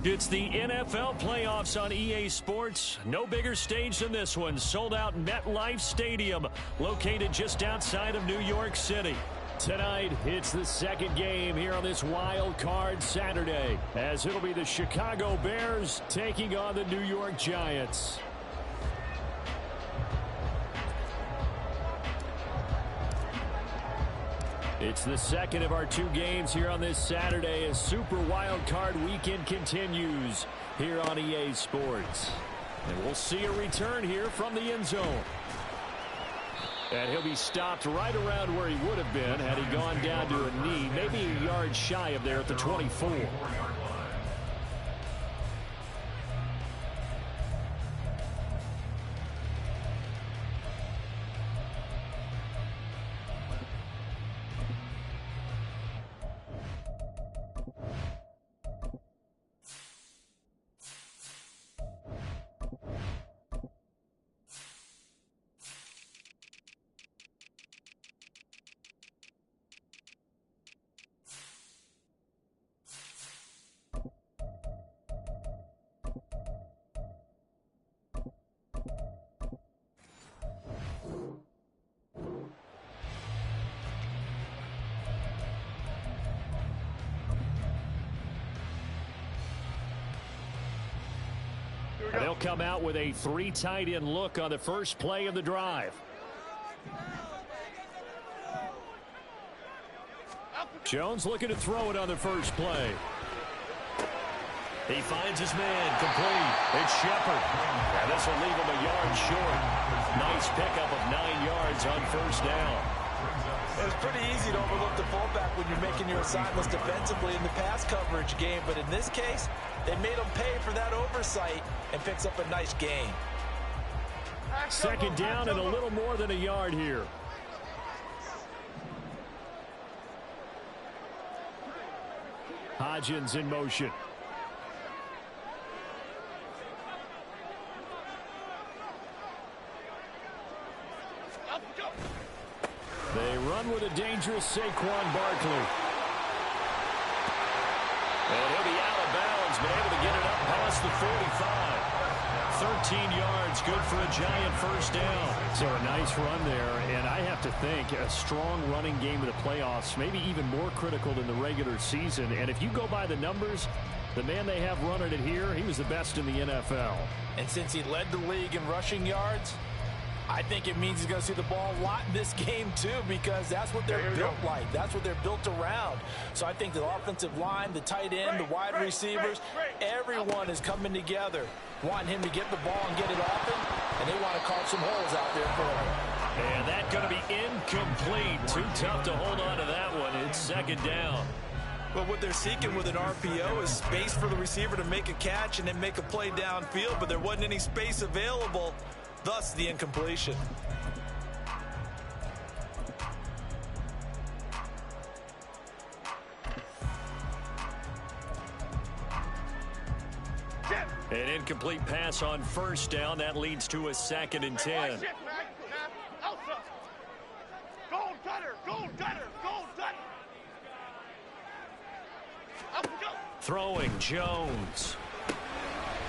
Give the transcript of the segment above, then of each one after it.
It's the NFL playoffs on EA Sports. No bigger stage than this one. Sold out MetLife Stadium, located just outside of New York City. Tonight, it's the second game here on this Wild Card Saturday, as it'll be the Chicago Bears taking on the New York Giants. It's the second of our two games here on this Saturday as Super Wild Card Weekend continues here on EA Sports. And we'll see a return here from the end zone. And he'll be stopped right around where he would have been had he gone down to a knee, maybe a yard shy of there at the 24. They'll come out with a three tight end look on the first play of the drive. Jones looking to throw it on the first play. He finds his man, complete. It's Shepard. And this will leave him a yard short. Nice pickup of 9 yards on first down. It's pretty easy to overlook the fullback when you're making your assignments defensively in the pass coverage game. But in this case, they made him pay for that oversight and picks up a nice gain. Second down and a little more than a yard here. Hodgins in motion. They run with a dangerous Saquon Barkley. And he'll be out of bounds, but able to get it up past the 45. 13 yards, good for a Giant first down. So a nice run there, and I have to think a strong running game of the playoffs, maybe even more critical than the regular season. And if you go by the numbers, the man they have running it here, he was the best in the NFL. And since he led the league in rushing yards, I think it means he's going to see the ball a lot in this game, too, because that's what they're built like. That's what they're built around. So I think the offensive line, the tight end, the wide receivers, everyone is coming together, wanting him to get the ball and get it often, and they want to carve some holes out there for him. And that's going to be incomplete. Too tough to hold on to that one. It's second down. Well, what they're seeking with an RPO is space for the receiver to make a catch and then make a play downfield, but there wasn't any space available. Thus, the incompletion. An incomplete pass on first down. That leads to a 2nd and 10. Throwing Jones.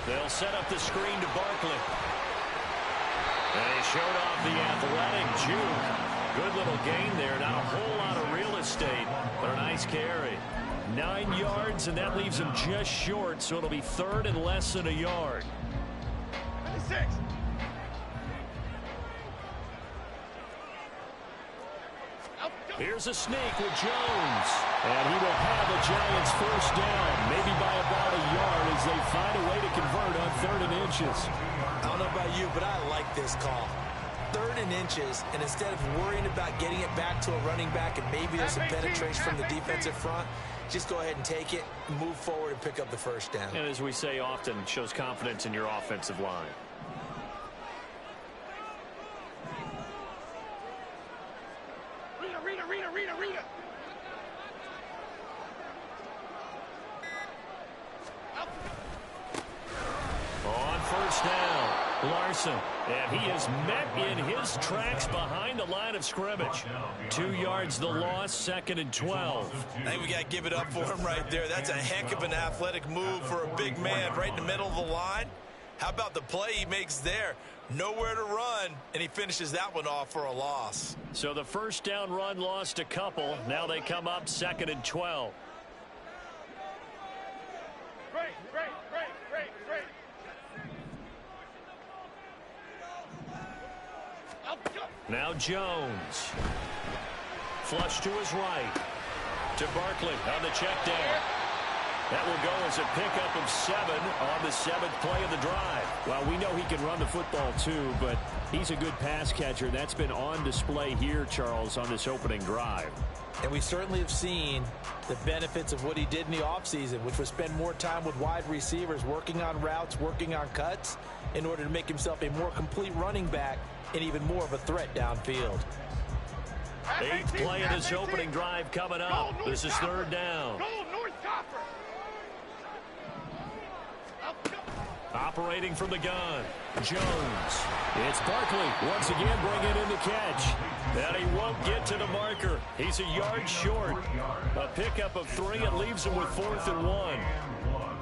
They'll set up the screen to Barkley. And he showed off the athletic juke. Good little gain there. Not a whole lot of real estate, but a nice carry. 9 yards, and that leaves him just short, so it'll be 3rd and less than a yard. 26. Here's a sneak with Jones. And he will have the Giants first down, maybe by about a yard as they find a way to convert on 3rd and inches. I don't know about you, but I like this call. 3rd and inches, and instead of worrying about getting it back to a running back and maybe there's some penetration from the defensive front, just go ahead and take it, move forward, and pick up the first down. And as we say often, shows confidence in your offensive line. Rita. On first down, Larson, and he is met in his tracks behind the line of scrimmage. 2 yards the loss, 2nd and 12. I think we got to give it up for him right there. That's a heck of an athletic move for a big man right in the middle of the line. How about the play he makes there? Nowhere to run, and he finishes that one off for a loss. So the first down run lost a couple. Now they come up 2nd and 12. Great. Now Jones. Flush to his right. To Barkley on the check down. That will go as a pickup of 7 on the 7th play of the drive. Well, we know he can run the football too, but he's a good pass catcher. That's been on display here, Charles, on this opening drive. And we certainly have seen the benefits of what he did in the offseason, which was spend more time with wide receivers, working on routes, working on cuts, in order to make himself a more complete running back and even more of a threat downfield. 8th play of this opening drive coming up. This is 3rd down. Operating from the gun, Jones. It's Barkley once again bringing in the catch. And he won't get to the marker. He's a yard short. A pickup of 3. It leaves him with 4th and 1.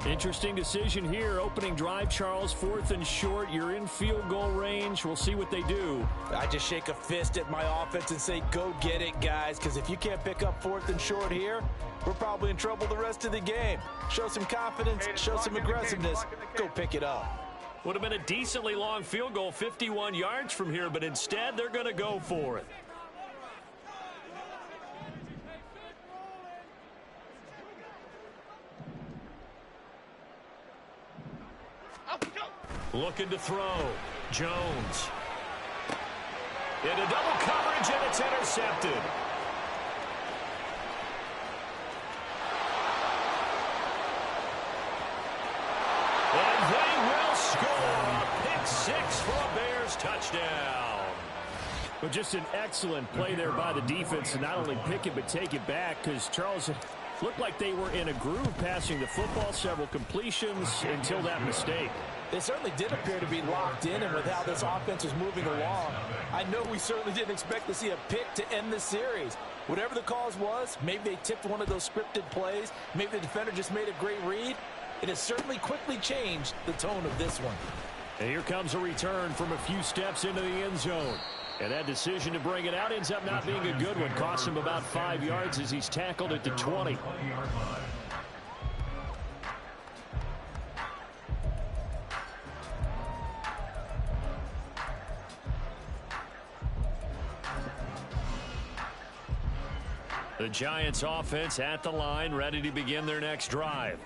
Interesting decision here. Opening drive, Charles, 4th and short. You're in field goal range. We'll see what they do. I just shake a fist at my offense and say, go get it, guys, because if you can't pick up 4th and short here, we're probably in trouble the rest of the game. Show some confidence, show some aggressiveness, go pick it up. Would have been a decently long field goal, 51 yards from here, but instead they're going to go for it. Looking to throw. Jones. Into double coverage, and it's intercepted. And they will score a pick 6 for a Bears touchdown. But just an excellent play there by the defense to not only pick it but take it back, because Charles looked like they were in a groove passing the football, several completions until that mistake. They certainly did appear to be locked in, and with how this offense was moving along, I know we certainly didn't expect to see a pick to end the series. Whatever the cause was, maybe they tipped one of those scripted plays, maybe the defender just made a great read. It has certainly quickly changed the tone of this one. And here comes a return from a few steps into the end zone. And that decision to bring it out ends up not being a good one. Costs him about 5 yards as he's tackled at the 20. The Giants offense at the line, ready to begin their next drive.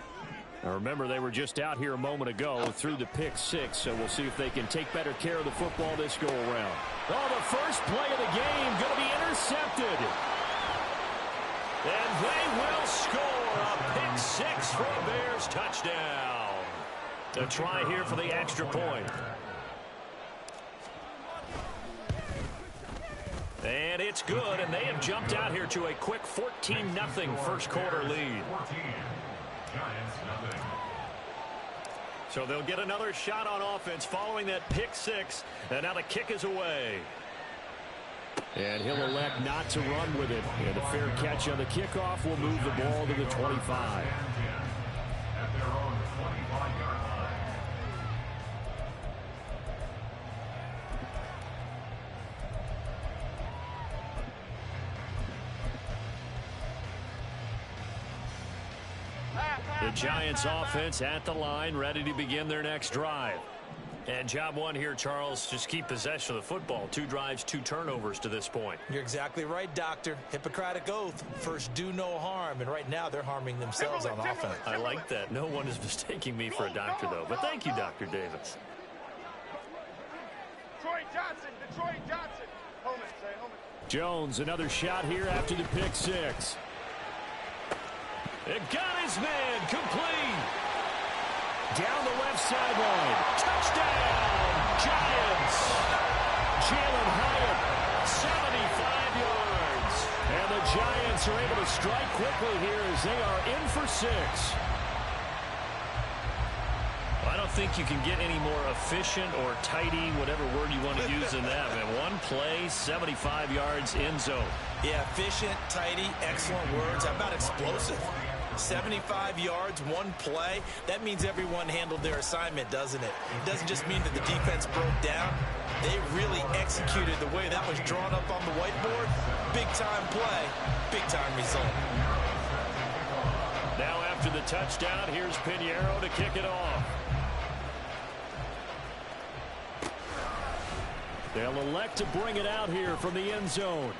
Now remember, they were just out here a moment ago through the pick 6, so we'll see if they can take better care of the football this go-around. Oh, the first play of the game going to be intercepted. And they will score a pick 6 for a Bears touchdown. A try here for the extra point. And it's good, and they have jumped out here to a quick 14-0 first quarter lead. So they'll get another shot on offense following that pick 6, and now the kick is away. And he'll elect not to run with it. And a fair catch on the kickoff will move the ball to the 25. The Giants offense at the line, ready to begin their next drive. And job one here, Charles, just keep possession of the football. 2 drives, 2 turnovers to this point. You're exactly right, Doctor. Hippocratic oath. First, do no harm. And right now, they're harming themselves on offense. I like that. No one is mistaking me for a doctor, though. But thank you, Dr. Davis. Detroit Johnson. Home it, say home it. Jones, another shot here after the pick 6. It got his man complete. Down the left sideline. Touchdown, Giants. Jalen Hyatt, 75 yards. and the Giants are able to strike quickly here as they are in for 6. don't think you can get any more efficient or tidy, whatever word you want to use in that. Man, one play, 75 yards, end zone. Yeah, efficient, tidy, excellent words. How about explosive? 75 yards, one play. That means everyone handled their assignment, doesn't it? It doesn't just mean that the defense broke down. They really executed the way that was drawn up on the whiteboard. Big-time play, big-time result. Now after the touchdown, here's Pinheiro to kick it off. They'll elect to bring it out here from the end zone.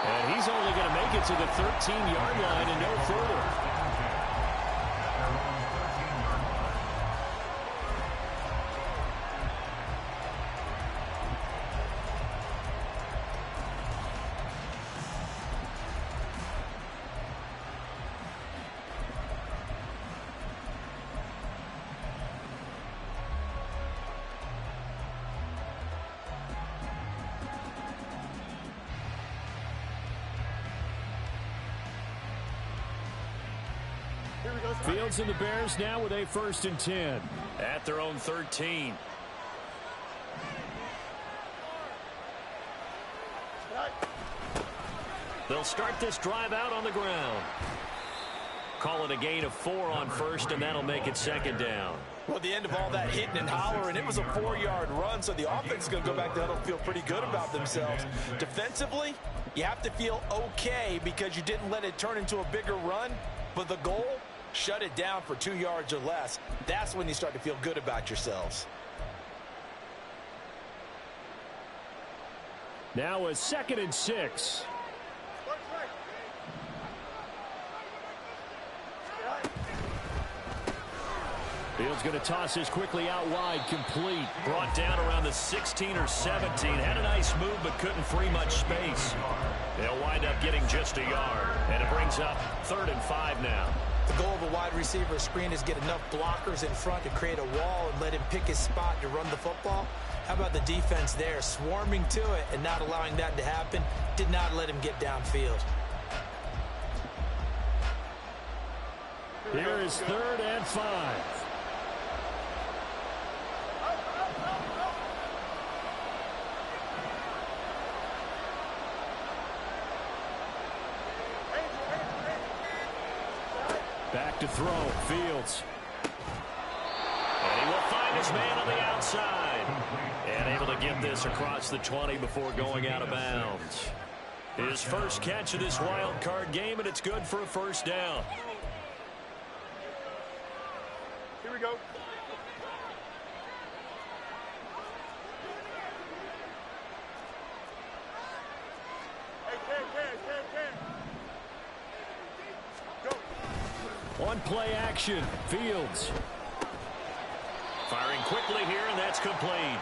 And he's only going to make it to the 13-yard line and no further. Fields and the Bears now with a 1st and 10 at their own 13. They'll start this drive out on the ground. Call it a gain of 4 on 1st, and that'll make it 2nd down. Well, at the end of all that hitting and hollering, it was a 4-yard run, so the offense is going to go back to huddle and feel pretty good about themselves. Defensively, you have to feel okay because you didn't let it turn into a bigger run, but the goal, shut it down for 2 yards or less. That's when you start to feel good about yourselves. Now a 2nd and 6. Fields going to toss this quickly out wide, complete. Brought down around the 16 or 17. Had a nice move, but couldn't free much space. They'll wind up getting just a yard. And it brings up 3rd and 5 now. The goal of a wide receiver screen is get enough blockers in front to create a wall and let him pick his spot to run the football. How about the defense there, swarming to it and not allowing that to happen? Did not let him get downfield. Here is 3rd and 5. Back to throw, Fields. And he will find his man on the outside. And able to get this across the 20 before going out of bounds. His first catch of this wild card game, and it's good for a 1st down. Here we go. Hey, Cam. Go. On play action, Fields. Firing quickly here, and that's complete.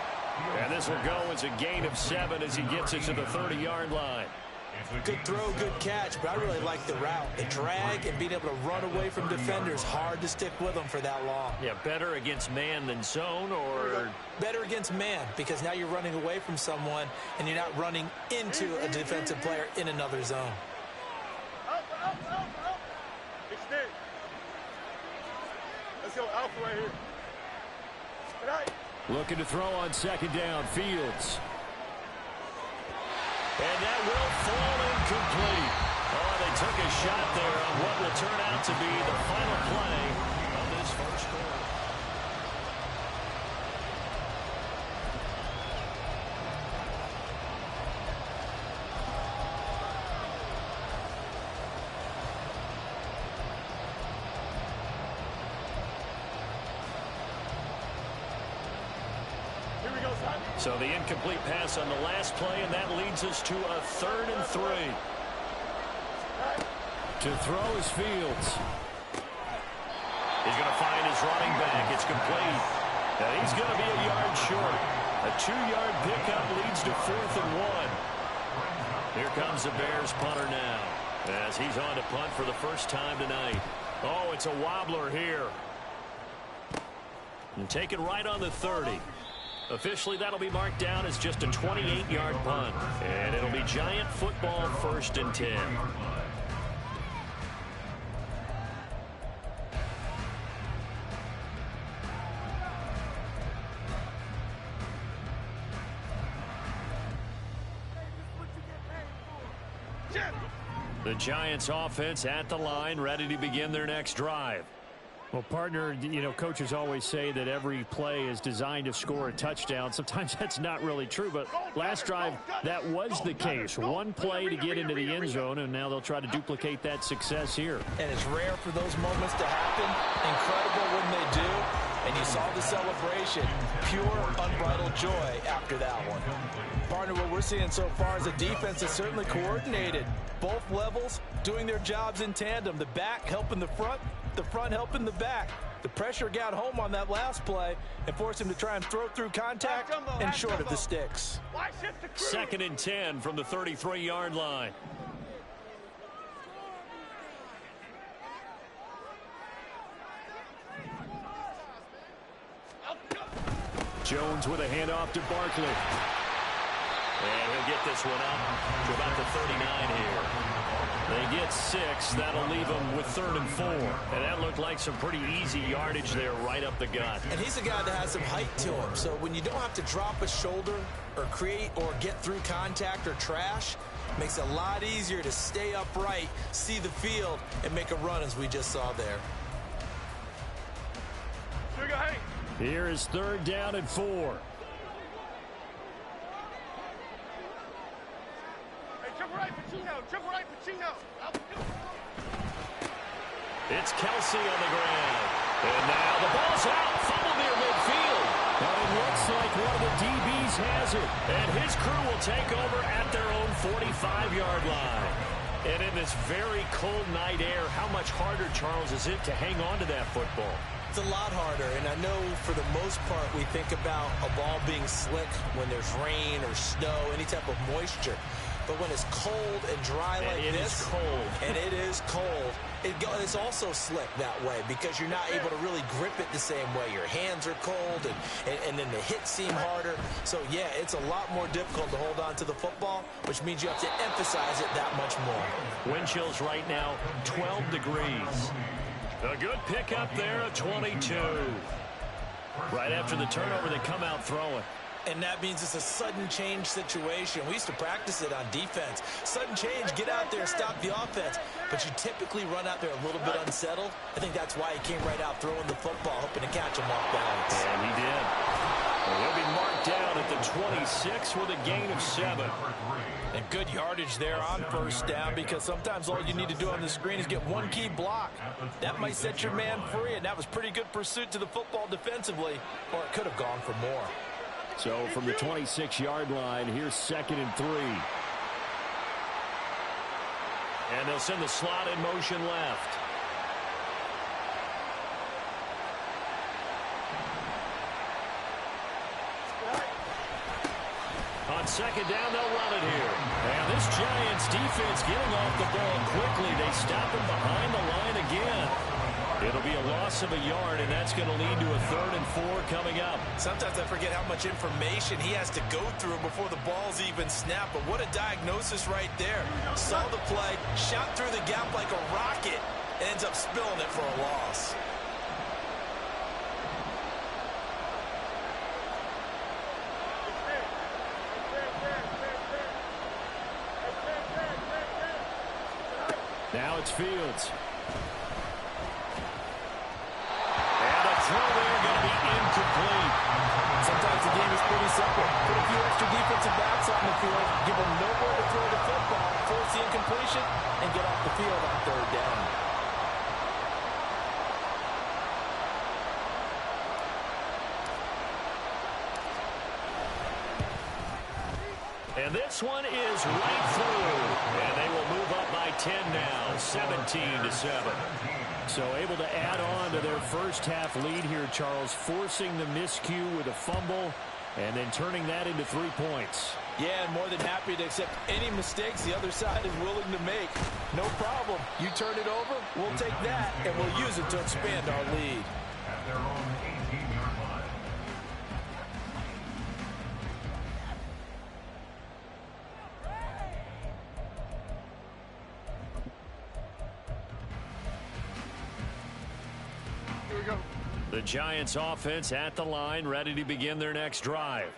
And this will go as a gain of 7 as he gets it to the 30-yard line. Good throw, good catch, but I really like the route. The drag and being able to run away from defenders, hard to stick with them for that long. Yeah, better against man than zone, or? Better against man, because now you're running away from someone and you're not running into a defensive player in another zone. Extend. Let's go alpha right here. Looking to throw on 2nd down, Fields. And that will fall incomplete. Oh, they took a shot there on what will turn out to be the final play of this first quarter. So the incomplete pass on the last play, and that leads us to a 3rd and 3. To throw is Fields. He's going to find his running back. It's complete. And he's going to be a yard short. A 2-yard pickup leads to 4th and 1. Here comes the Bears punter now, as he's on to punt for the first time tonight. Oh, it's a wobbler here. And take it right on the 30. Officially, that'll be marked down as just a 28-yard punt. And it'll be Giant football, 1st and 10. The Giants offense at the line, ready to begin their next drive. Well, partner, you know, coaches always say that every play is designed to score a touchdown. Sometimes that's not really true, but last drive, that was the case. One play to get into the end zone, and now they'll try to duplicate that success here. And it's rare for those moments to happen. Incredible when they do. And you saw the celebration. Pure, unbridled joy after that one. Partner, what we're seeing so far is a defense that's certainly coordinated. Both levels doing their jobs in tandem. The back helping the front helping the back. The pressure got home on that last play and forced him to try and throw through contact and short of the sticks. 2nd and 10 from the 33-yard line. Jones with a handoff to Barkley. And he'll get this one up to about the 39 here. They get 6. That'll leave them with 3rd and 4. And that looked like some pretty easy yardage there right up the gut. And he's a guy that has some height to him. So when you don't have to drop a shoulder or create or get through contact or trash, makes it a lot easier to stay upright, see the field, and make a run as we just saw there. Here is 3rd down and 4. It's Kelsey on the ground. And now the ball's out. Fumble near midfield. But it looks like one of the DBs has it. And his crew will take over at their own 45-yard line. And in this very cold night air, how much harder, Charles, is it to hang on to that football? It's a lot harder, and I know for the most part we think about a ball being slick when there's rain or snow, any type of moisture. But when it's cold and dry like this, it is cold. And it is cold, it's also slick that way because you're not able to really grip it the same way. Your hands are cold, and then the hits seem harder. So, yeah, it's a lot more difficult to hold on to the football, which means you have to emphasize it that much more. Wind chills right now, 12 degrees. A good pickup there, a 22. Right after the turnover, they come out throwing. And that means it's a sudden change situation. We used to practice it on defense. Sudden change, get out there, stop the offense. But you typically run out there a little bit unsettled. I think that's why he came right out throwing the football, hoping to catch him off balance. And he did. And he'll be marked down at the 26 with a gain of 7. And good yardage there on 1st down because sometimes all you need to do on the screen is get one key block. That might set your man free, and that was pretty good pursuit to the football defensively, or it could have gone for more. So from the 26-yard line, here's 2nd and 3. And they'll send the slot in motion left. On 2nd down, they'll run it here. And this Giants defense getting off the ball quickly. They stop him behind the line again. It'll be a loss of a yard, and that's going to lead to a 3rd and 4 coming up. Sometimes I forget how much information he has to go through before the ball's even snapped. But what a diagnosis right there. Saw the play, shot through the gap like a rocket, ends up spilling it for a loss. Now it's Fields. Throw there going to be incomplete. Sometimes the game is pretty simple. Put a few extra defensive backs on the field, give them nowhere to throw the football, force the incompletion, and get off the field on 3rd down. And this one is right through. And they will move up by 10 now, 17-7. So able to add on to their first half lead here, Charles, forcing the miscue with a fumble and then turning that into 3 points. Yeah, and more than happy to accept any mistakes the other side is willing to make. No problem. You turn it over, we'll take that, and we'll use it to expand our lead. The Giants offense at the line, ready to begin their next drive.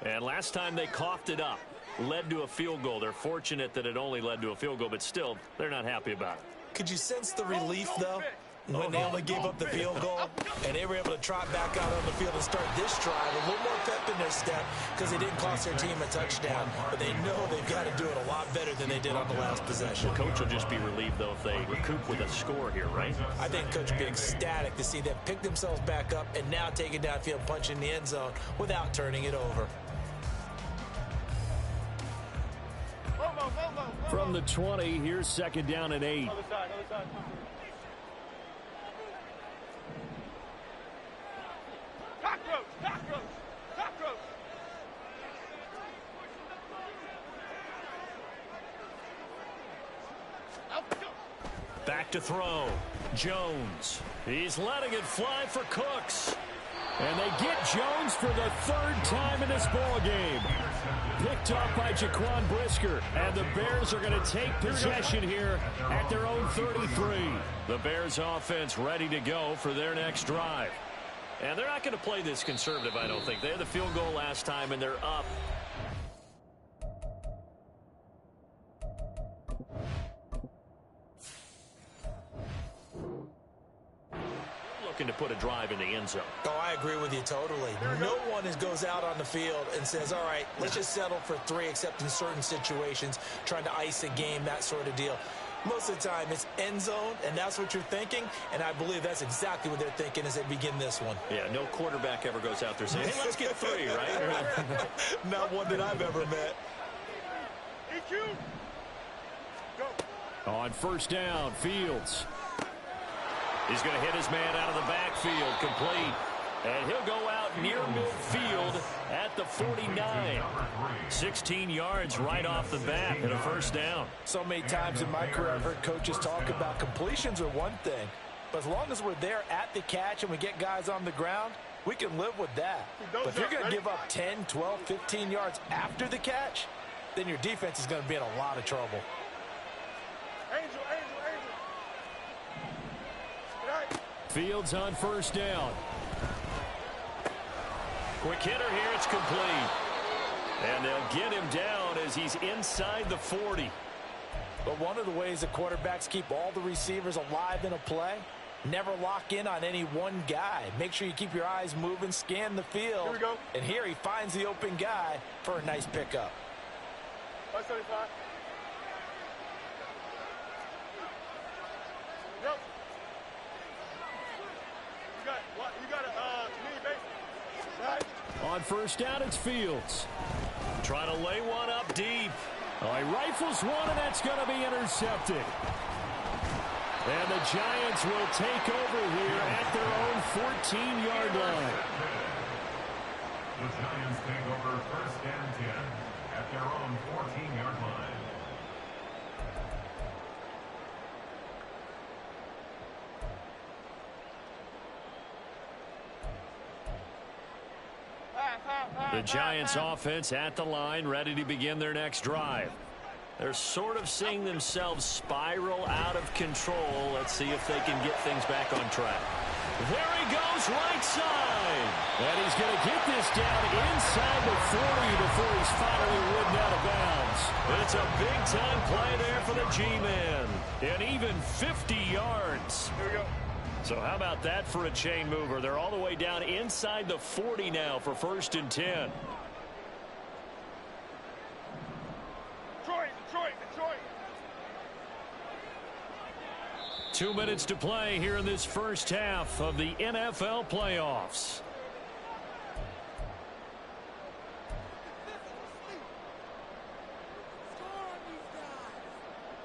And last time they coughed it up. led to a field goal. They're fortunate that it only led to a field goal, but still, they're not happy about it. Could you sense the relief, though, when they only gave up the field goal and they were able to trot back out on the field and start this drive? A little more pep in their step because they didn't cost their team a touchdown, but they know they've got to do it a lot better than they did on the last possession. The coach will just be relieved, though, if they recoup with a score here, right? I think Coach will be ecstatic to see them pick themselves back up and now take it downfield, punch in the end zone without turning it over. From the 20, here's second down and 8. Other side, other side. Cockroach, cockroach, cockroach. Back to throw. Jones. He's letting it fly for Cooks. And they get Jones for the third time in this ball game. Picked off by Jaquan Brisker. And the Bears are going to take possession here at their own 33. The Bears offense ready to go for their next drive. And they're not going to play this conservative, I don't think. They had the field goal last time, and they're up. Looking to put a drive in the end zone. Oh, I agree with you totally. No one goes out on the field and says, all right, let's just settle for 3, except in certain situations, trying to ice a game, that sort of deal. Most of the time, it's end zone, and that's what you're thinking, and I believe that's exactly what they're thinking as they begin this one. Yeah, no quarterback ever goes out there saying, hey, let's get 3, right? Not one that I've ever met. EQ. Go. On first down, Fields. He's going to hit his man out of the backfield, complete. And he'll go out near midfield at the 49. 16 yards right off the bat and a first down. So many times in my career I've heard coaches talk about completions are one thing, but as long as we're there at the catch and we get guys on the ground, we can live with that. But if you're going to give up 10, 12, 15 yards after the catch, then your defense is going to be in a lot of trouble. Angel, angel, angel. Right. Fields on first down. Quick hitter here, it's complete. And they'll get him down as he's inside the 40. But one of the ways the quarterbacks keep all the receivers alive in a play, never lock in on any one guy. Make sure you keep your eyes moving, scan the field. Here we go. And here he finds the open guy for a nice pickup. 575. Yo. You got a mini base. Right. On first down, it's Fields. Trying to lay one up deep. Oh, he rifles one, and that's going to be intercepted. And the Giants will take over here at their own 14-yard line. The Giants take over first and 10 at their own 14-yard line. The Giants offense at the line, ready to begin their next drive. They're sort of seeing themselves spiral out of control. Let's see if they can get things back on track. There he goes, right side. And he's going to get this down inside the 40 before he's finally ridden out of bounds. It's a big-time play there for the G-Man. And even 50 yards. Here we go. So how about that for a chain mover? They're all the way down inside the 40 now for first and 10. Detroit. 2 minutes to play here in this first half of the NFL playoffs.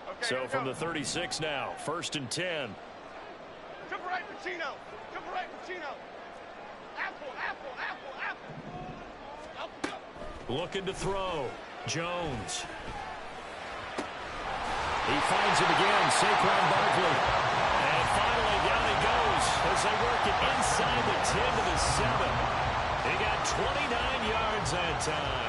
Okay, So from the 36 now, first and 10. Come right, Pacino. Come right, Pacino. Apple. Looking to throw. Jones. He finds him again, Saquon Barkley. And finally down he goes as they work it inside the 10 to the 7. He got 29 yards that time.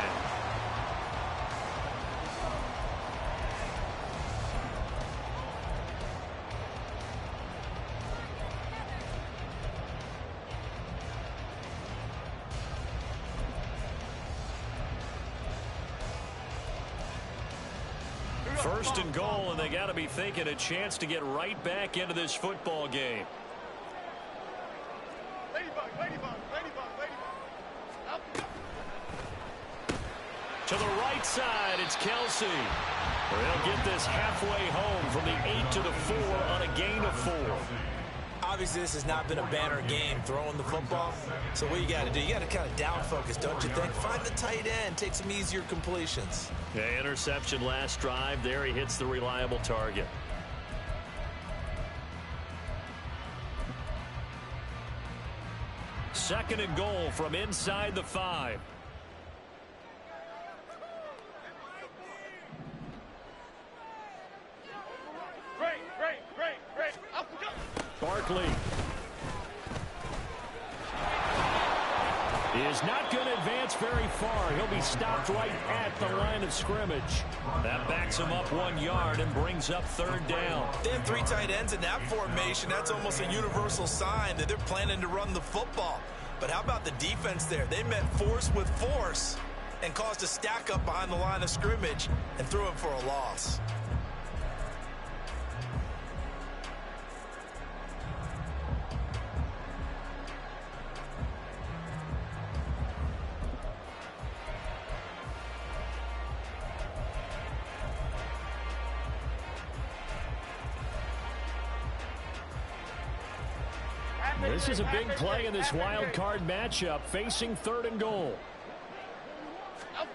First and goal, and they got to be thinking a chance to get right back into this football game. Ladybug, ladybug, ladybug, ladybug. Up. To the right side, it's Kelsey. They'll get this halfway home from the 8 to the 4 on a gain of 4. Obviously, this has not been a banner game throwing the football. So what you got to do, you got to kind of down focus, don't you think? Find the tight end, take some easier completions. Yeah, interception last drive. There he hits the reliable target. Second and goal from inside the 5. Great. Up we go. Barkley is not going to advance very far. He'll be stopped right at the line of scrimmage. That backs him up 1 yard and brings up third down. They have 3 tight ends in that formation. That's almost a universal sign that they're planning to run the football. But how about the defense there? They met force with force and caused a stack up behind the line of scrimmage and threw him for a loss. This is a big play in this wild card matchup, facing third and goal. And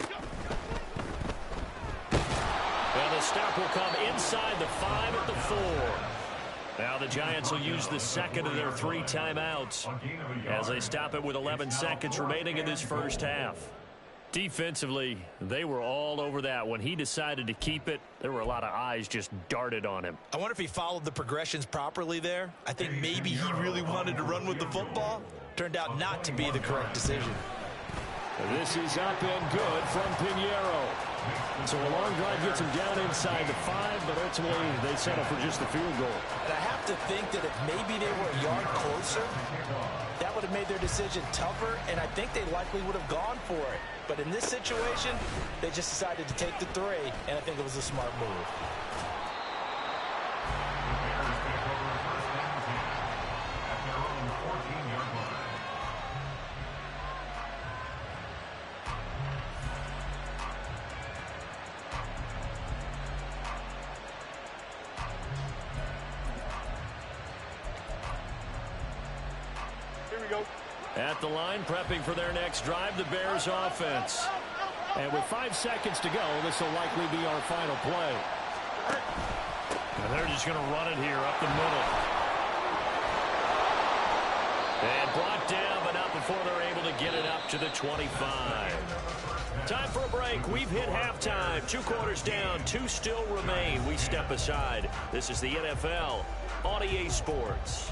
the stop will come inside the 5 at the 4. Now the Giants will use the second of their 3 timeouts as they stop it with 11 seconds remaining in this first half. Defensively, they were all over that. When he decided to keep it, there were a lot of eyes just darted on him. I wonder if he followed the progressions properly there. I think maybe he really wanted to run with the football. Turned out not to be the correct decision. This is up and good from Pinheiro. So a long drive gets him down inside the 5, but ultimately they settle for just the field goal. And I have to think that if maybe they were a yard closer, that would have made their decision tougher, and I think they likely would have gone for it. But in this situation, they just decided to take the 3, and I think it was a smart move. At the line, prepping for their next drive, the Bears offense. And with 5 seconds to go, this will likely be our final play. And they're just going to run it here up the middle. And blocked down, but not before they're able to get it up to the 25. Time for a break. We've hit halftime. 2 quarters down, 2 still remain. We step aside. This is the NFL on EA Sports.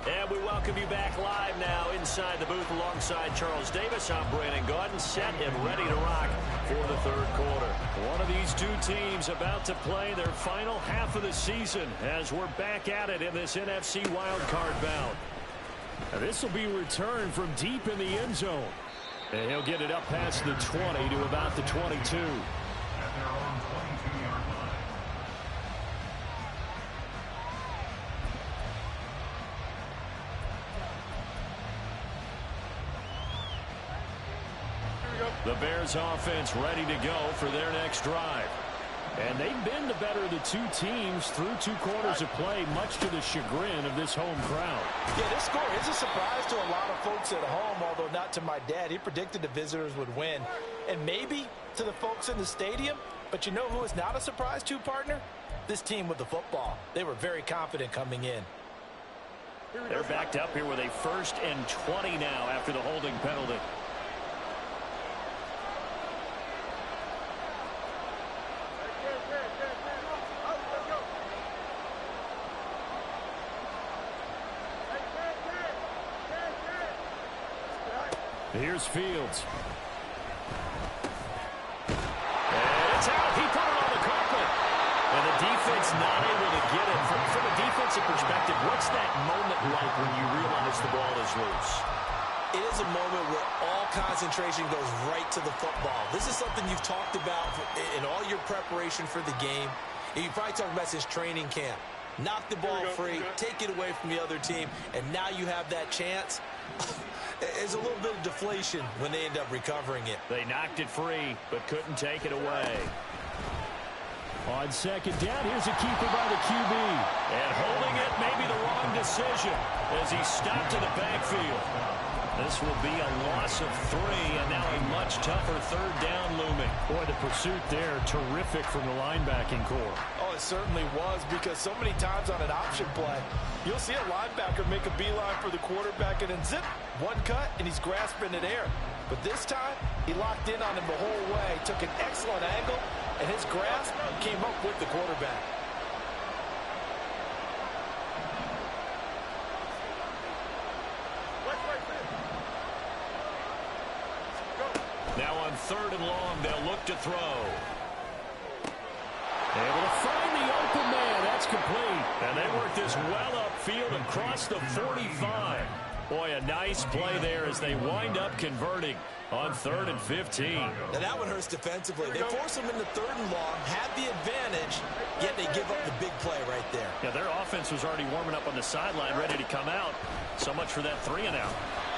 And we welcome you back live now inside the booth alongside Charles Davis. I'm Brandon Gaudin, set and ready to rock for the third quarter. One of these 2 teams about to play their final half of the season as we're back at it in this NFC wildcard bout. And this will be returned from deep in the end zone. And he'll get it up past the 20 to about the 22. The Bears offense ready to go for their next drive. And they've been the better of the 2 teams through 2 quarters of play, much to the chagrin of this home crowd. Yeah, this score is a surprise to a lot of folks at home, although not to my dad. He predicted the visitors would win. And maybe to the folks in the stadium. But you know who is not a surprise to, partner? This team with the football. They were very confident coming in. They're backed up here with a 1st and 20 now after the holding penalty. Here's Fields. It's out. He put it on the carpet. And the defense not able to get it. From a defensive perspective, what's that moment like when you realize the ball is loose? It is a moment where all concentration goes right to the football. This is something you've talked about in all your preparation for the game. And you probably talked about since training camp. Knock the ball free, take it away from the other team, and now you have that chance. There's a little bit of deflation when they end up recovering it. They knocked it free, but couldn't take it away. On second down, here's a keeper by the QB. And holding it may be the wrong decision as he stopped in the backfield. This will be a loss of 3, and now a much tougher third down looming. Boy, the pursuit there, terrific from the linebacking core. Oh, it certainly was, because so many times on an option play, you'll see a linebacker make a beeline for the quarterback and then zip, one cut, and he's grasping at air. But this time, he locked in on him the whole way, took an excellent angle, and his grasp came up with the quarterback. Now on 3rd and long, they'll look to throw. Able to find the open man. That's complete. And they work this well upfield across the 45. Boy, a nice play there as they wind up converting on 3rd and 15. Now that one hurts defensively. They force them into 3rd and long, have the advantage, yet they give up the big play right there. Yeah, their offense was already warming up on the sideline, ready to come out. So much for that 3 and out.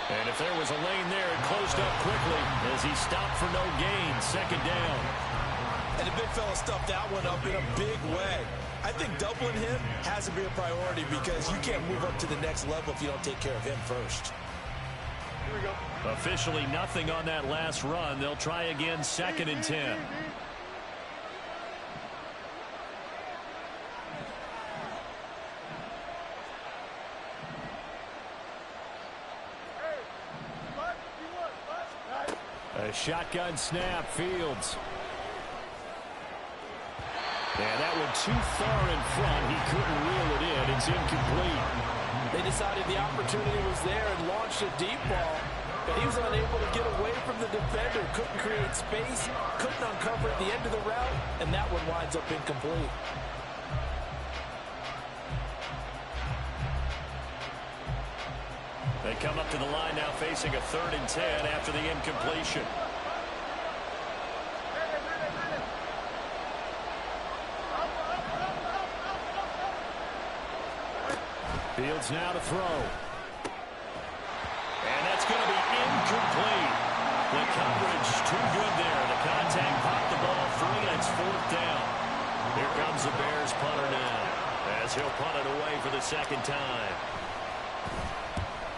And if there was a lane there, it closed up quickly as he stopped for no gain. 2nd down. And the big fella stuffed that one up in a big way. I think doubling him has to be a priority because you can't move up to the next level if you don't take care of him first. Here we go. Officially nothing on that last run. They'll try again 2nd and 10. A shotgun snap, Fields. And that one too far in front. He couldn't reel it in. It's incomplete. They decided the opportunity was there and launched a deep ball, but he was unable to get away from the defender. Couldn't create space, couldn't uncover at the end of the route, and that one winds up incomplete. They come up to the line now facing a 3rd and 10 after the incompletion. Fields now to throw. And that's going to be incomplete. The coverage too good there. The contact popped the ball free, and it's 4th down. Here comes the Bears punter now as he'll punt it away for the 2nd time.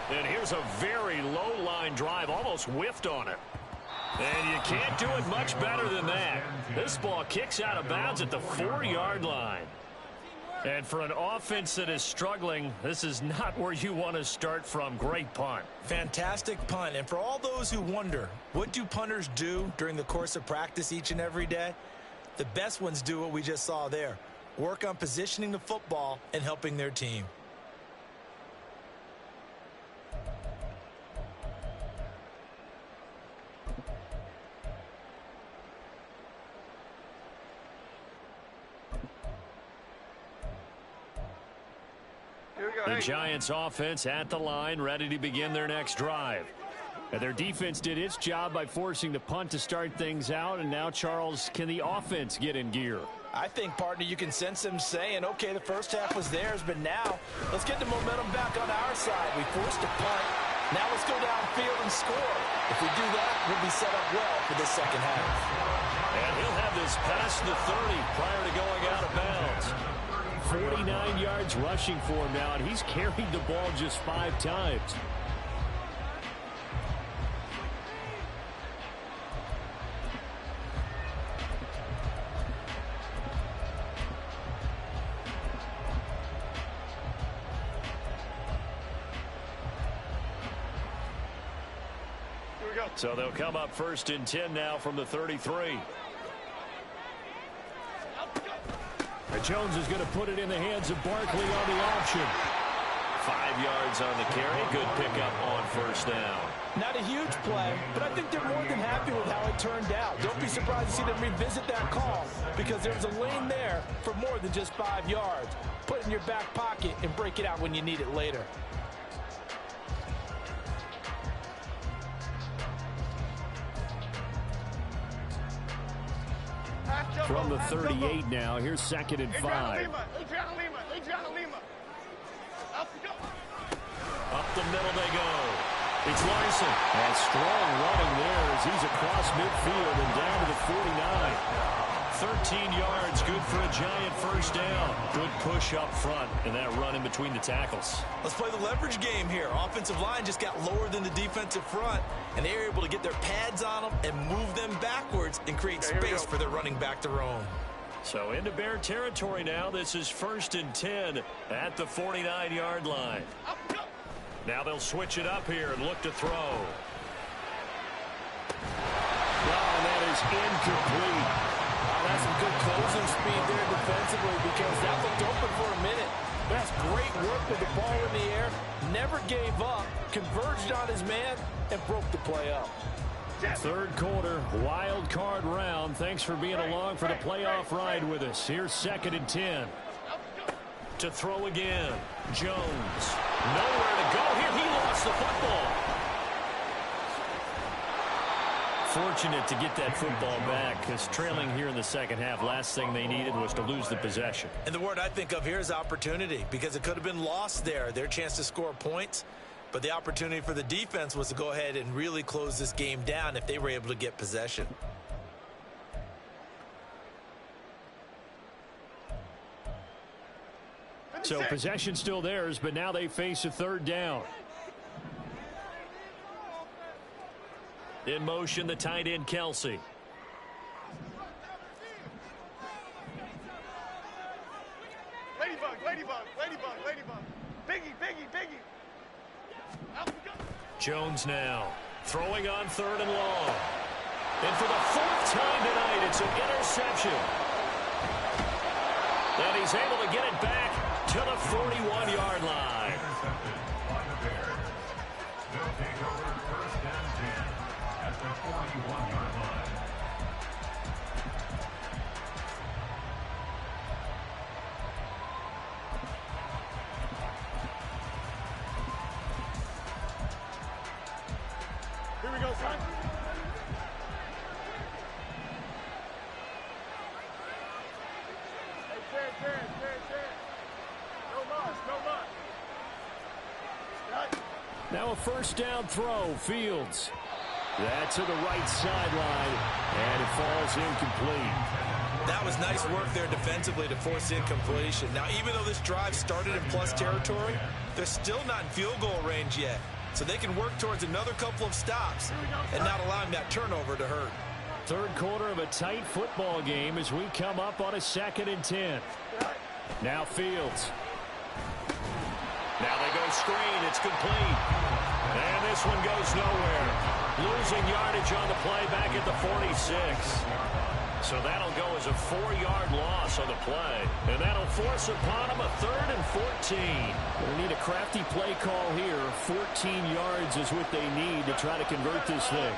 And here's a very low-line drive, almost whiffed on it. And you can't do it much better than that. This ball kicks out of bounds at the 4-yard line. And for an offense that is struggling, this is not where you want to start from. Great punt. Fantastic punt. And for all those who wonder, what do punters do during the course of practice each and every day? The best ones do what we just saw there. Work on positioning the football and helping their team. The Giants offense at the line, ready to begin their next drive. And their defense did its job by forcing the punt to start things out. And now, Charles, can the offense get in gear? I think, partner, you can sense them saying, okay, the first half was theirs, but now let's get the momentum back on our side. We forced a punt. Now let's go downfield and score. If we do that, we'll be set up well for the second half. And he'll have this past the 30 prior to going out of bounds. 49 yards rushing for him now, and he's carried the ball just 5 times. Here we go. So they'll come up 1st and 10 now from the 33. Jones is going to put it in the hands of Barkley on the option. 5 yards on the carry. Good pickup on 1st down. Not a huge play, but I think they're more than happy with how it turned out. Don't be surprised to see them revisit that call because there's a lane there for more than just 5 yards. Put it in your back pocket and break it out when you need it later. From the 38 now, here's 2nd and 5. Up the middle they go. It's Larson. And strong running there as he's across midfield and down to the 49. 13 yards, good for a Giant first down. Good push up front and that run in between the tackles. Let's play the leverage game here. Offensive line just got lower than the defensive front, and they were able to get their pads on them and move them backwards and create space for their running back to roam. So into Bear territory now. This is 1st and 10 at the 49-yard line. Now they'll switch it up here and look to throw. Well, and that is incomplete. That's some good closing speed there defensively because that looked open for a minute. That's great work with the ball in the air. Never gave up, converged on his man, and broke the play up. 3rd quarter, wild card round. Thanks for being along for the playoff ride with us. Here's 2nd and 10. To throw again. Jones. Nowhere to go here. He lost the football. Fortunate to get that football back because trailing here in the second half, last thing they needed was to lose the possession. And the word I think of here is opportunity because it could have been lost there. Their chance to score points. But the opportunity for the defense was to go ahead and really close this game down if they were able to get possession. So possession still theirs, but now they face a 3rd down. In motion, the tight end, Kelsey. Ladybug, ladybug, ladybug, ladybug. Biggie, biggie, biggie. Jones now throwing on 3rd and long. And for the 4th time tonight, it's an interception. And he's able to get it back to the 41-yard line. Intercepted by the Bears. They'll take over 1st and 10 at the 41-yard line. Here we go, son. Hey, Jared. No loss, no loss. Now a 1st down throw. Fields. That's to the right sideline, and it falls incomplete. That was nice work there defensively to force incompletion. Now, even though this drive started in plus territory, they're still not in field goal range yet. So they can work towards another couple of stops and not allowing that turnover to hurt. 3rd quarter of a tight football game as we come up on a 2nd and 10. Now Fields. Now they go screen. It's complete. And this one goes nowhere. Losing yardage on the play back at the 46. So that'll go as a 4-yard loss on the play. And that'll force upon him a 3rd and 14. They need a crafty play call here. 14 yards is what they need to try to convert this thing.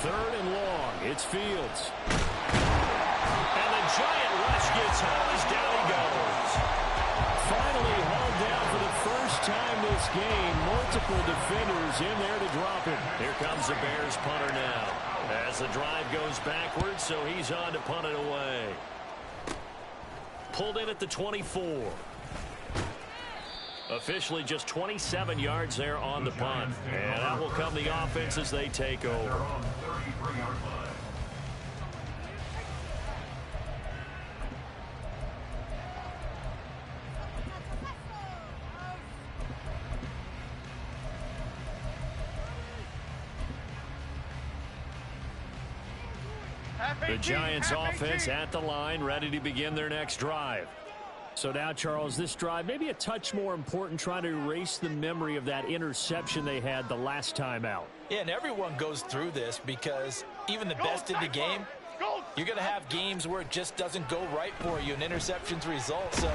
3rd and long. It's Fields. And the Giant rush gets home as down he goes. Finally hauled down for the first time this game. Multiple defenders in there to drop him. Here comes the Bears punter now. As the drive goes backwards, so he's on to punt it away. Pulled in at the 24. Officially just 27 yards there on the punt. And that will come the offense as they take over. The Giants offense at the line, ready to begin their next drive. So now, Charles, this drive maybe a touch more important, trying to erase the memory of that interception they had the last time out. Yeah, and everyone goes through this because even the best in the game, you're going to have games where it just doesn't go right for you and interceptions result. So,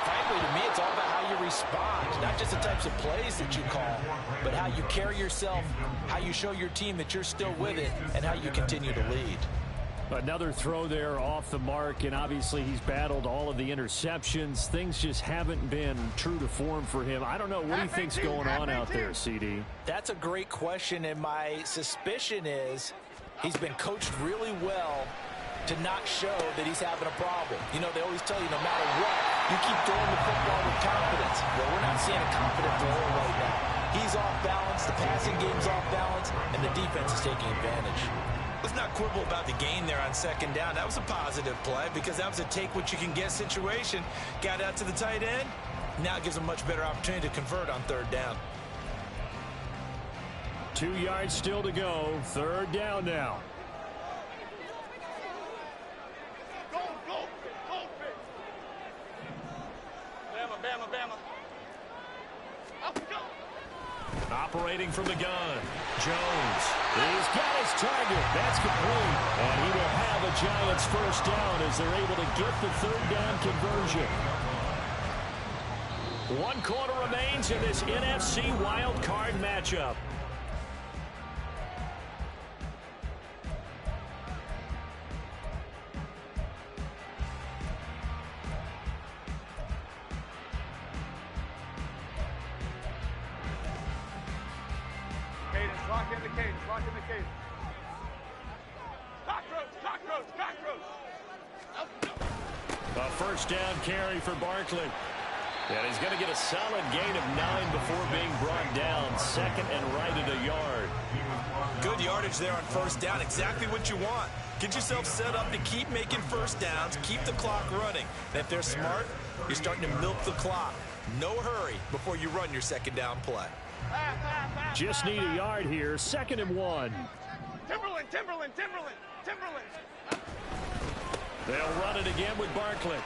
frankly, to me, it's all about how you respond, not just the types of plays that you call, but how you carry yourself, how you show your team that you're still with it, and how you continue to lead. Another throw there off the mark, and obviously he's battled all of the interceptions. Things just haven't been true to form for him. I don't know. What do you think's going on out there, CD? That's a great question, and my suspicion is he's been coached really well to not show that he's having a problem. You know, they always tell you no matter what, you keep throwing the football with confidence. Well, we're not seeing a confident thrower right now. He's off balance, the passing game's off balance, and the defense is taking advantage. Let's not quibble about the gain there on second down. That was a positive play because that was a take-what-you-can-get situation. Got out to the tight end. Now it gives them a much better opportunity to convert on third down. 2 yards still to go. Third down now. Go, go, go, Bama, Bama, Bama. Up, go. Operating from the gun, Jones. He's got his target. That's complete. And he will have a Giants first down as they're able to get the third down conversion. 1 quarter remains in this NFC Wildcard matchup. Lock in the cage, lock in the cage. Cockroach, cockroach. A first down carry for Barkley. And he's going to get a solid gain of 9 before being brought down. Second and right at a yard. Good yardage there on first down. Exactly what you want. Get yourself set up to keep making first downs, keep the clock running. And if they're smart, you're starting to milk the clock. No hurry before you run your second down play. Just need a yard here. 2nd and 1. Timberland. They'll run it again with Barkley.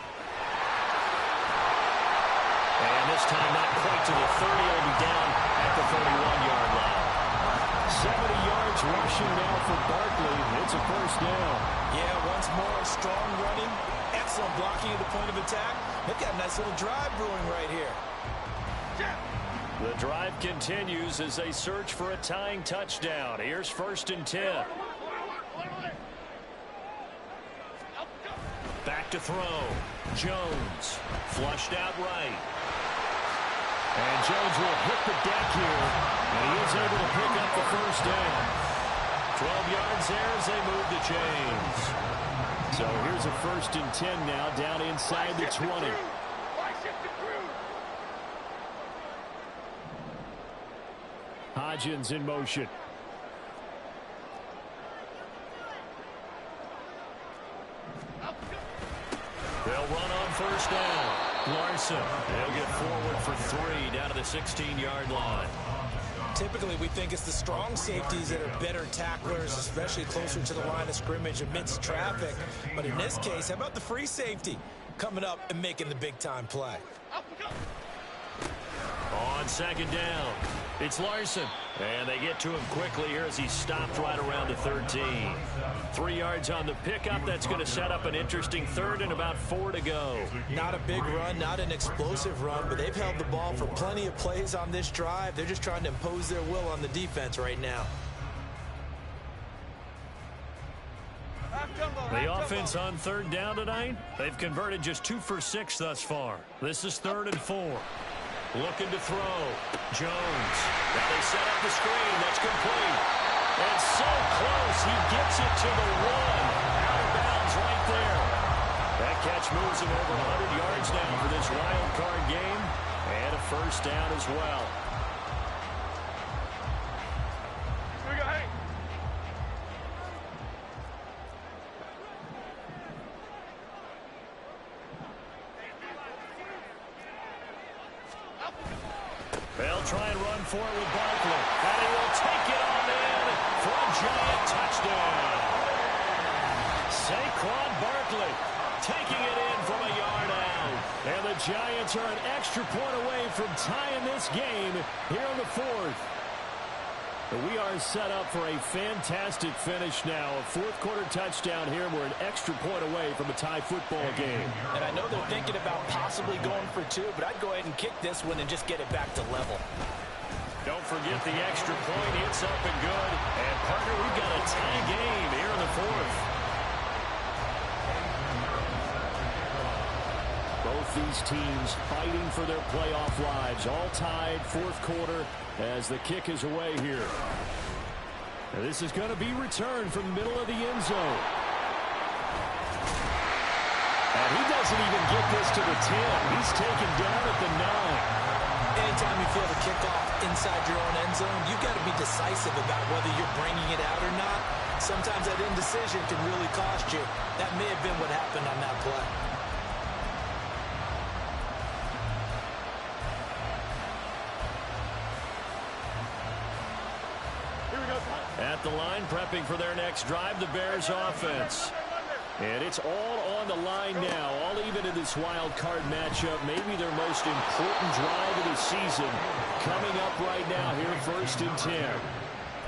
And this time not quite to the 30. It'll be down at the 31-yard line. 70 yards rushing now for Barkley. It's a first down. Yeah, once more, strong running. Excellent blocking at the point of attack. They've got a nice little drive brewing right here. The drive continues as they search for a tying touchdown. Here's 1st and 10. Back to throw. Jones flushed out right. And Jones will hit the deck here. And he is able to pick up the first down. 12 yards there as they move the chains. So here's a 1st and 10 now down inside the 20. Hodgins in motion. They'll run on first down. Larson, they'll get forward for 3 down to the 16-yard line. Typically, we think it's the strong safeties that are better tacklers, especially closer to the line of scrimmage amidst traffic. But in this case, how about the free safety coming up and making the big-time play? On 2nd down, it's Larson. And they get to him quickly here as he stopped right around the 13. 3 yards on the pickup. That's going to set up an interesting 3rd and about 4 to go. Not a big run, not an explosive run, but they've held the ball for plenty of plays on this drive. They're just trying to impose their will on the defense right now. The offense on 3rd down tonight, they've converted just 2 for 6 thus far. This is 3rd and 4. Looking to throw. Jones. Now they set up the screen. That's complete. And so close. He gets it to the 1. Out of bounds right there. That catch moves him over 100 yards now for this wild card game. And a first down as well. Here we go, hey. They'll try and run for it with Barkley. And he will take it on in for a Giant touchdown. Saquon Barkley taking it in from a yard out. And the Giants are an extra point away from tying this game here in the 4th. We are set up for a fantastic finish now. A fourth-quarter touchdown here. We're an extra point away from a tie football game. And I know they're thinking about possibly going for two, but I'd go ahead and kick this one and just get it back to level. Don't forget the extra point. It's up and good. And, partner, we've got a tie game here in the fourth. Both these teams fighting for their playoff lives. All tied, fourth quarter, as the kick is away here. Now this is going to be returned from the middle of the end zone. And he doesn't even get this to the 10. He's taken down at the 9. Anytime you feel the kickoff inside your own end zone, you've got to be decisive about whether you're bringing it out or not. Sometimes that indecision can really cost you. That may have been what happened on that play. At the line, prepping for their next drive, the Bears offense. And it's all on the line now, all even in this wild card matchup. Maybe their most important drive of the season coming up right now here, 1st and 10.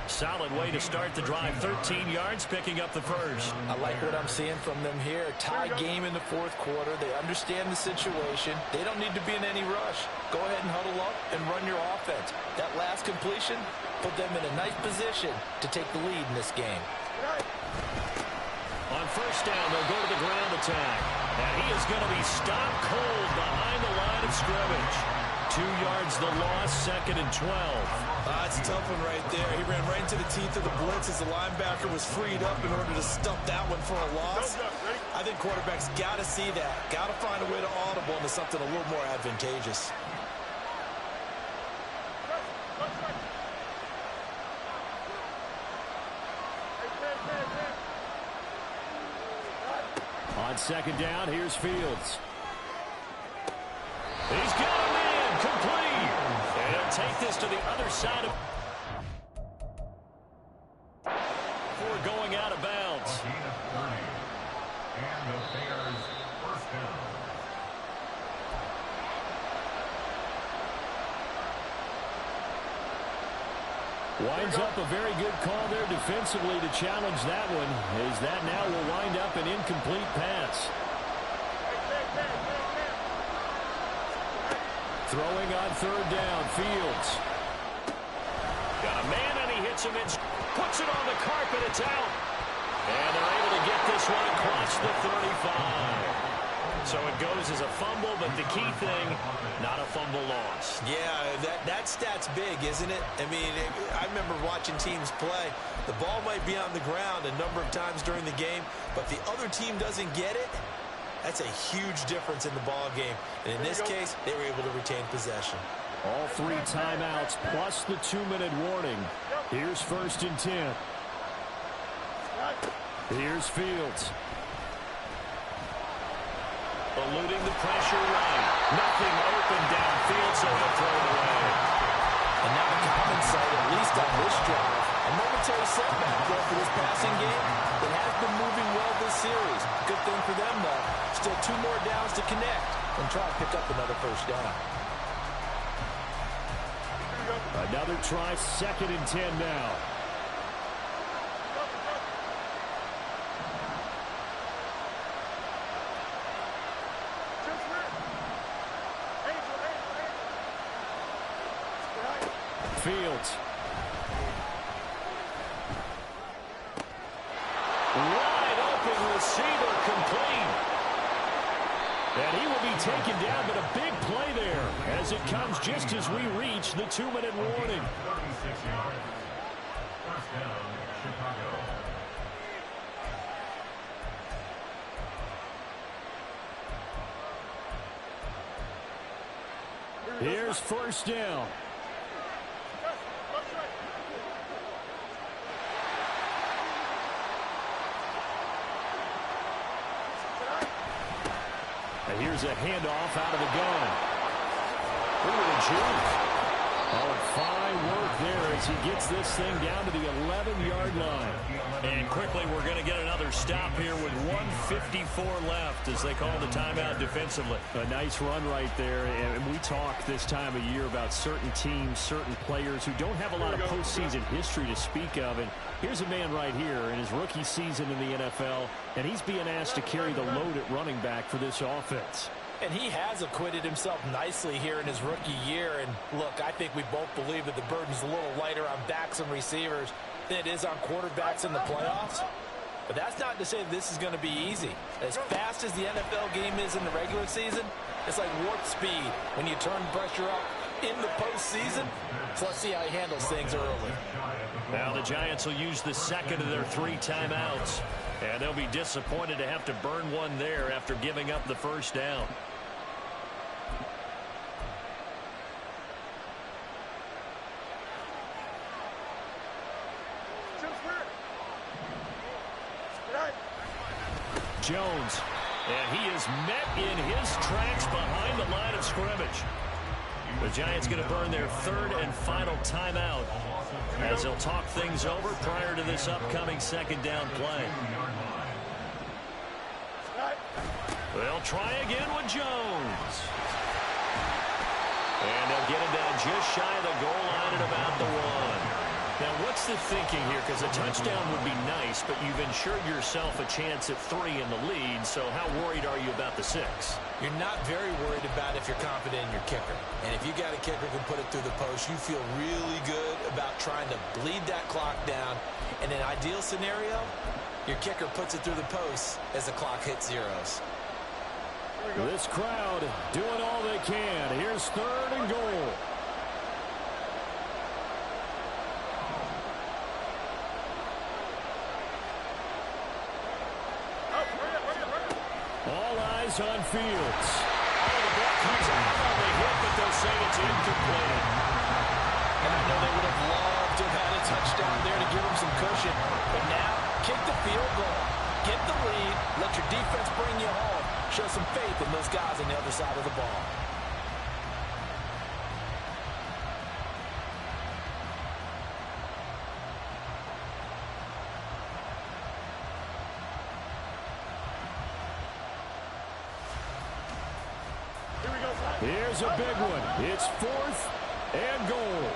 Solid way to start the drive. 13 yards, picking up the first. I like what I'm seeing from them here. Tie game in the fourth quarter. They understand the situation. They don't need to be in any rush. Go ahead and huddle up and run your offense. That last completion put them in a nice position to take the lead in this game. On first down, they'll go to the ground attack. And he is going to be stopped cold behind the line of scrimmage. 2 yards the loss, 2nd and 12. It's a tough one right there. He ran right into the teeth of the blitz as the linebacker was freed up in order to stuff that one for a loss. I think quarterbacks got to see that. Got to find a way to audible into something a little more advantageous. On 2nd down, here's Fields. He's got him in, complete. And he'll take this to the other side of... Before going out of bounds. And the Bears first down. Winds up a very good call there defensively to challenge that one, as that now will wind up an incomplete pass. Throwing on 3rd down, Fields. Got a man and he hits him in, puts it on the carpet, it's out. And they're able to get this one across the 35. So it goes as a fumble, but the key thing, not a fumble loss. Yeah, that stat's big, isn't it? I mean, I remember watching teams play. The ball might be on the ground a number of times during the game, but the other team doesn't get it. That's a huge difference in the ball game. And in this case, they were able to retain possession. All 3 timeouts plus the 2-minute warning. Here's 1st and 10. Here's Fields. Eluding the pressure right. Nothing open downfield, so he'll throw it away. And now a common sight, at least on this drive. A momentary setback there for this passing game. It has been moving well this series. Good thing for them, though. Still 2 more downs to connect and try to pick up another first down. Another try, 2nd and 10 now. Fields. Wide open receiver, complete. And he will be taken down, but a big play there as it comes just as we reach the 2-minute warning. 36 yards. First down, Chicago. Here's 1st down. And here's a handoff out of the gun. Look at the juke. Oh, fine work there as he gets this thing down to the 11-yard line. And quickly, we're going to get another stop here with 1:54 left as they call the timeout defensively. A nice run right there. And we talk this time of year about certain teams, certain players who don't have a lot of postseason history to speak of. And here's a man right here in his rookie season in the NFL, and he's being asked to carry the load at running back for this offense. And he has acquitted himself nicely here in his rookie year. And look, I think we both believe that the burden's a little lighter on backs and receivers than it is on quarterbacks in the playoffs. But that's not to say that this is going to be easy. As fast as the NFL game is in the regular season, it's like warp speed when you turn pressure up in the postseason. So let's see how he handles things early. Now the Giants will use the second of their 3 timeouts. And they'll be disappointed to have to burn one there after giving up the first down. Jones, and he is met in his tracks behind the line of scrimmage. The Giants going to burn their 3rd and final timeout as they'll talk things over prior to this upcoming second down play. They'll try again with Jones. And they'll get him down just shy of the goal line at about the 1. Now, what's the thinking here? Because a touchdown would be nice, but you've ensured yourself a chance at 3 in the lead, so how worried are you about the 6? You're not very worried about if you're confident in your kicker. And if you got a kicker who can put it through the post, you feel really good about trying to bleed that clock down. In an ideal scenario, your kicker puts it through the post as the clock hits zeros. This crowd doing all they can. Here's 3rd and goal. All eyes on Fields. Oh, the ball comes out on the hit, but they'll say it's incomplete. And I know they would have loved to have had a touchdown there to give them some cushion. But now, kick the field goal. Get the lead. Let your defense bring you home. Show some faith in those guys on the other side of the ball. Here's a big one. It's 4th and goal.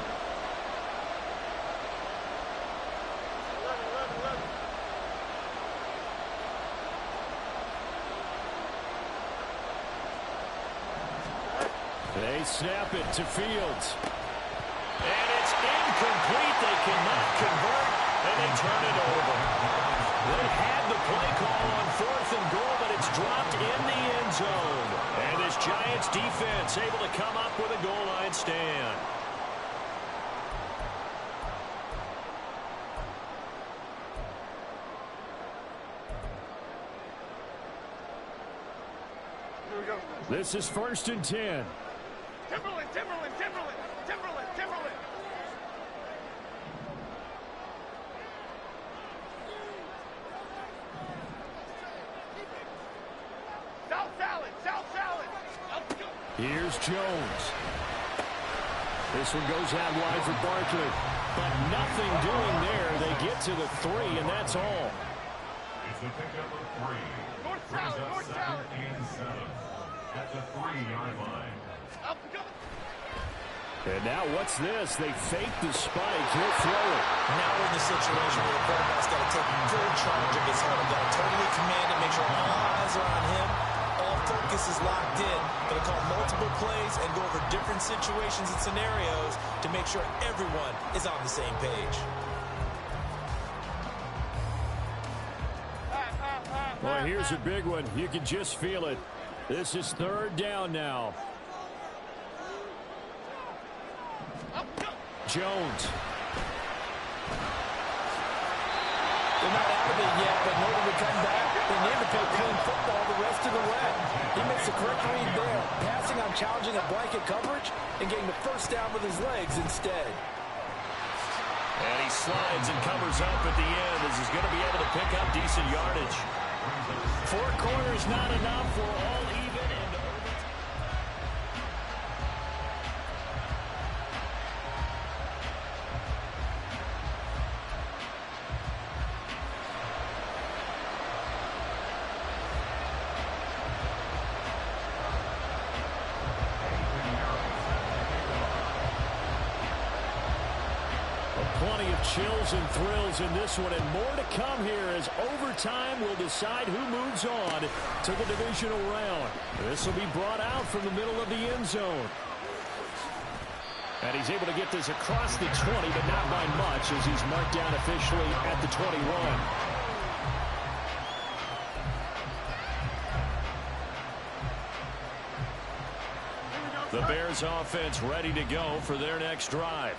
They snap it to Fields. And it's incomplete. They cannot convert, and they turn it over. They had the play call on 4th and goal, but it's dropped in the end zone. And this Giants defense able to come up with a goal line stand. This is 1st and 10. Timberland, Timberland, Timberland, Timberland, Timberland. South salad, South salad. Here's Jones. This one goes out wide for Barkley. But nothing doing there. They get to the 3, and that's all. It's a pickup of 3. North salad, North salad. At the 3-yard line. And now what's this? They fake the spike. He'll throw it. Now we're in the situation where the quarterback's got to take full charge of his huddle. Got to totally command it, make sure all eyes are on him. All focus is locked in. Going to call multiple plays and go over different situations and scenarios to make sure everyone is on the same page. Well, here's a big one. You can just feel it. This is 3rd down now. Jones. They're not out of it yet, but in order to come back, they need to play clean football the rest of the way. He makes the correct read there, passing on challenging a blanket coverage and getting the first down with his legs instead. And he slides and covers up at the end as he's going to be able to pick up decent yardage. 4 quarters not enough for all even and Chills and thrills in this one, and more to come here as overtime will decide who moves on to the divisional round. This will be brought out from the middle of the end zone. And he's able to get this across the 20, but not by much as he's marked down officially at the 21. The Bears offense ready to go for their next drive.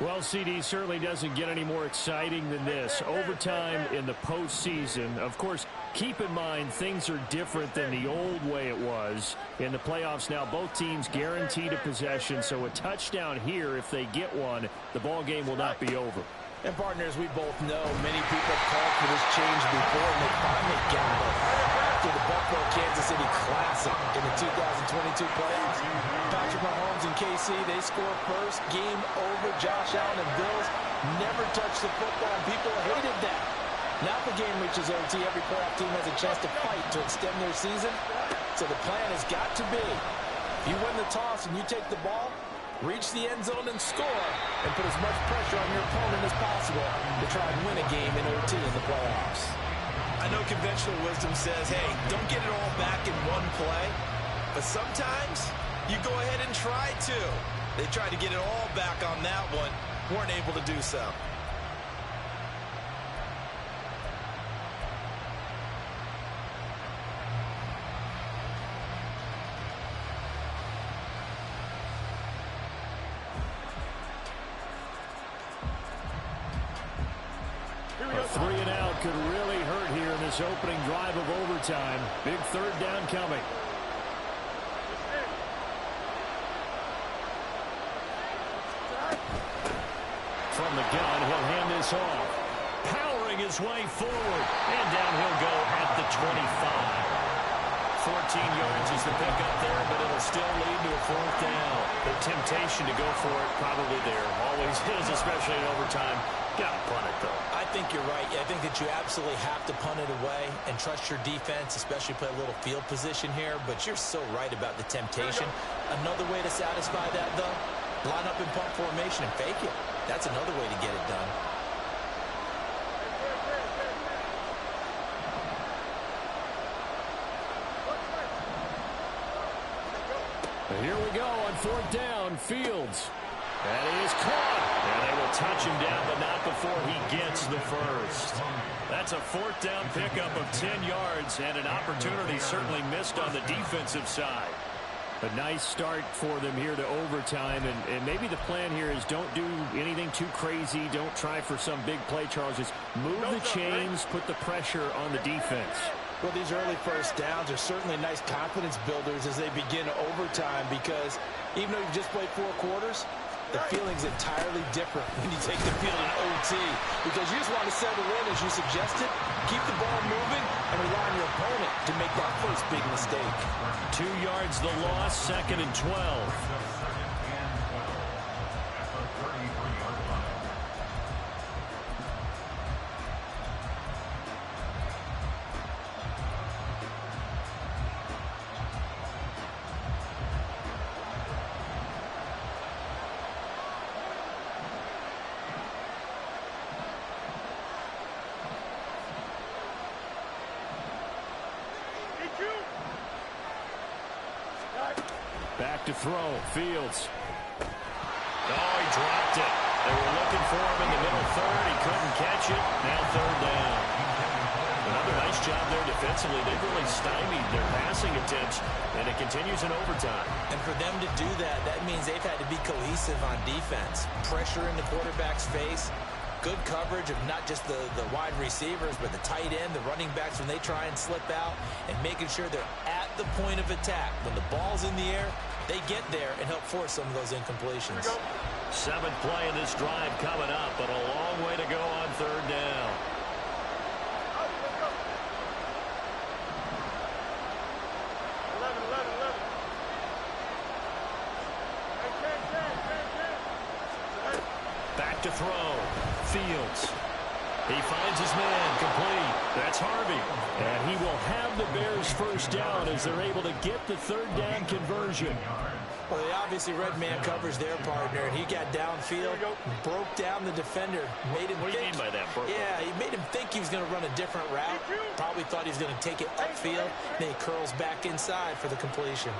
Well, CD, certainly doesn't get any more exciting than this. Overtime in the postseason. Of course, keep in mind things are different than the old way it was. In the playoffs now, both teams guaranteed a possession, so a touchdown here, if they get one, the ball game will not be over. And partners, we both know many people called for this change before, and they finally got it after the Buffalo-Kansas City Classic in the 2022 playoffs. Patrick Mahomes and KC, they score first. Game over. Josh Allen and Bills never touched the football, and people hated that. Now the game reaches OT. Every playoff team has a chance to fight to extend their season. So the plan has got to be, if you win the toss and you take the ball, reach the end zone and score, and put as much pressure on your opponent as possible to try and win a game in OT in the playoffs. I know conventional wisdom says, hey, don't get it all back in one play, but sometimes you go ahead and try to. They tried to get it all back on that one, weren't able to do so. A 3 and out could really hurt here in this opening drive of overtime. Big third down coming. From the gun, he'll hand this off. Powering his way forward. And down he'll go at the 25. 14 yards is the pickup there, but it'll still lead to a fourth down. The temptation to go for it probably there. Always is, especially in overtime. Got to punt it, though. I think you're right. I think that you absolutely have to punt it away and trust your defense, especially play a little field position here. But you're so right about the temptation. Another way to satisfy that, though, line up in punt formation and fake it. That's another way to get it done. And here we go on fourth down. Fields. And he is caught. And they will touch him down, but not before he gets the first. That's a fourth down pickup of 10 yards, and an opportunity certainly missed on the defensive side. A nice start for them here to overtime, and maybe the plan here is don't do anything too crazy. Don't try for some big play, Charles. Just move the chains, put the pressure on the defense. Well, these early first downs are certainly nice confidence builders as they begin overtime, because even though you've just played 4 quarters, the feeling's entirely different when you take the field in OT, because you just want to settle in, as you suggested, keep the ball moving, and rely on your opponent to make that first big mistake. 2 yards the loss, 2nd and 12. Back to throw. Fields. Oh, he dropped it. They were looking for him in the middle third. He couldn't catch it. Now third down. Another nice job there defensively. They've really stymied their passing attempts, and it continues in overtime. And for them to do that, that means they've had to be cohesive on defense. Pressure in the quarterback's face. Good coverage of not just the wide receivers, but the tight end, the running backs when they try and slip out, and making sure they're at the point of attack. When the ball's in the air, they get there and help force some of those incompletions. 7th play in this drive coming up, but a long way to go on third down. Back to throw. Fields. He finds his man, complete. That's Harvey. And he will have the Bears first down as they're able to get the third down conversion. Well, they obviously read man coverage their partner, and he got downfield, broke down the defender, made him What do you mean by that? Yeah, he made him think he was going to run a different route. Probably thought he was going to take it upfield. Then he curls back inside for the completion.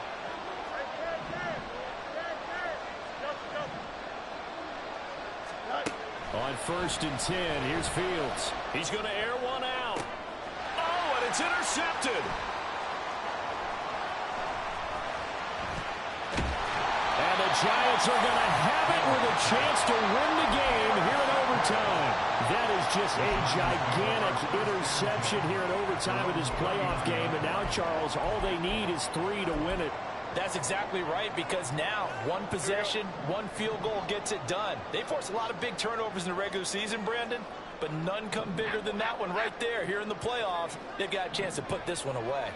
On 1st and 10, here's Fields. He's going to air one out. Oh, and it's intercepted. And the Giants are going to have it with a chance to win the game here in overtime. That is just a gigantic interception here in overtime of this playoff game. And now, Charles, all they need is 3 to win it. That's exactly right, because now one possession, one field goal gets it done. They force a lot of big turnovers in the regular season, Brandon, but none come bigger than that one right there. Here in the playoffs, they've got a chance to put this one away.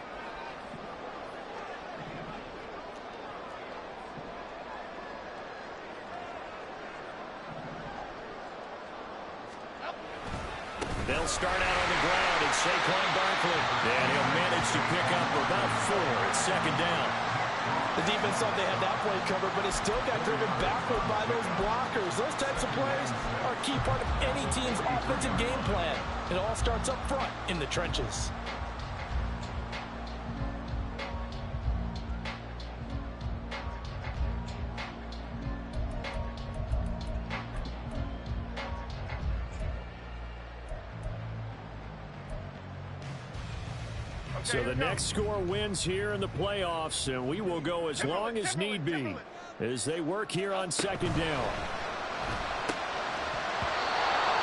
They'll start out on the ground, and Saquon Barkley. And he'll manage to pick up about 4. It's 2nd down. The defense thought they had that play covered, but it still got driven backward by those blockers. Those types of plays are a key part of any team's offensive game plan. It all starts up front in the trenches. So the next score wins here in the playoffs, and we will go as long as need be as they work here on 2nd down.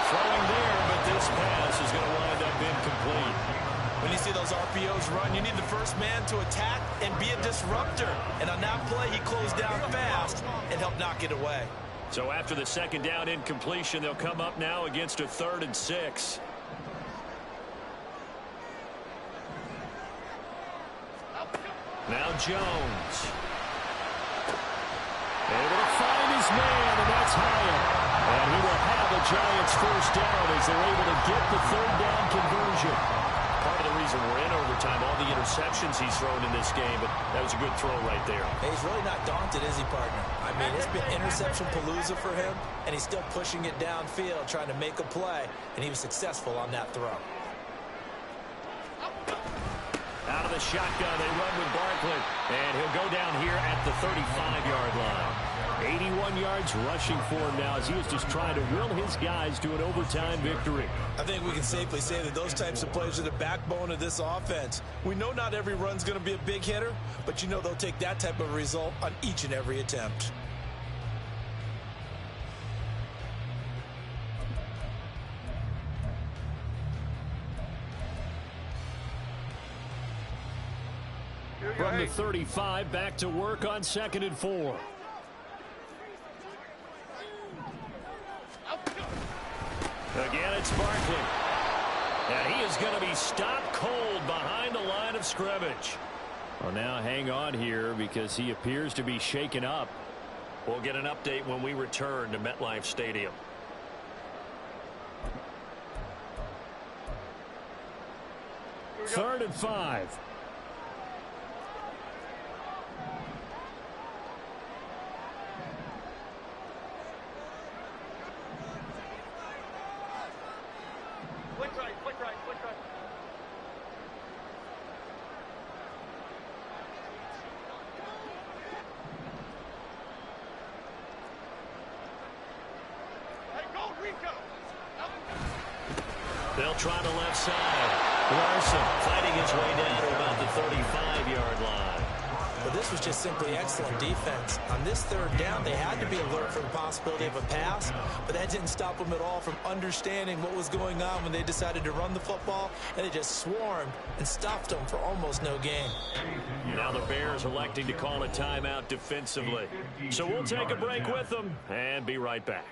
Throwing there, but this pass is going to wind up incomplete. When you see those RPOs run, you need the first man to attack and be a disruptor. And on that play, he closed down fast and helped knock it away. So after the 2nd down incompletion, they'll come up now against a 3rd and 6. Now Jones. Able to find his man, and that's Hyatt. And he will have a Giants 1st down as they're able to get the 3rd down conversion. Part of the reason we're in overtime, all the interceptions he's thrown in this game, but that was a good throw right there. Hey, he's really not daunted, is he, partner? I mean, it's been interception palooza for him, and he's still pushing it downfield, trying to make a play, and he was successful on that throw. Out of the shotgun, they run with Barkley, and he'll go down here at the 35-yard line. 81 yards rushing for him now as he is just trying to will his guys to an overtime victory. I think we can safely say that those types of plays are the backbone of this offense. We know not every run's going to be a big hitter, but you know they'll take that type of result on each and every attempt. From the 35, back to work on 2nd and 4. Again, it's Barkley. And he is going to be stopped cold behind the line of scrimmage. Well, now hang on here because he appears to be shaken up. We'll get an update when we return to MetLife Stadium. 3rd and 5. They'll try the left side. Larson fighting his way down to about the 35-yard line. But this was just simply excellent defense. On this 3rd down, they had to be alert for the possibility of a pass, but that didn't stop them at all from understanding what was going on when they decided to run the football, and they just swarmed and stopped them for almost no gain. Now the Bears electing to call a timeout defensively. So we'll take a break with them and be right back.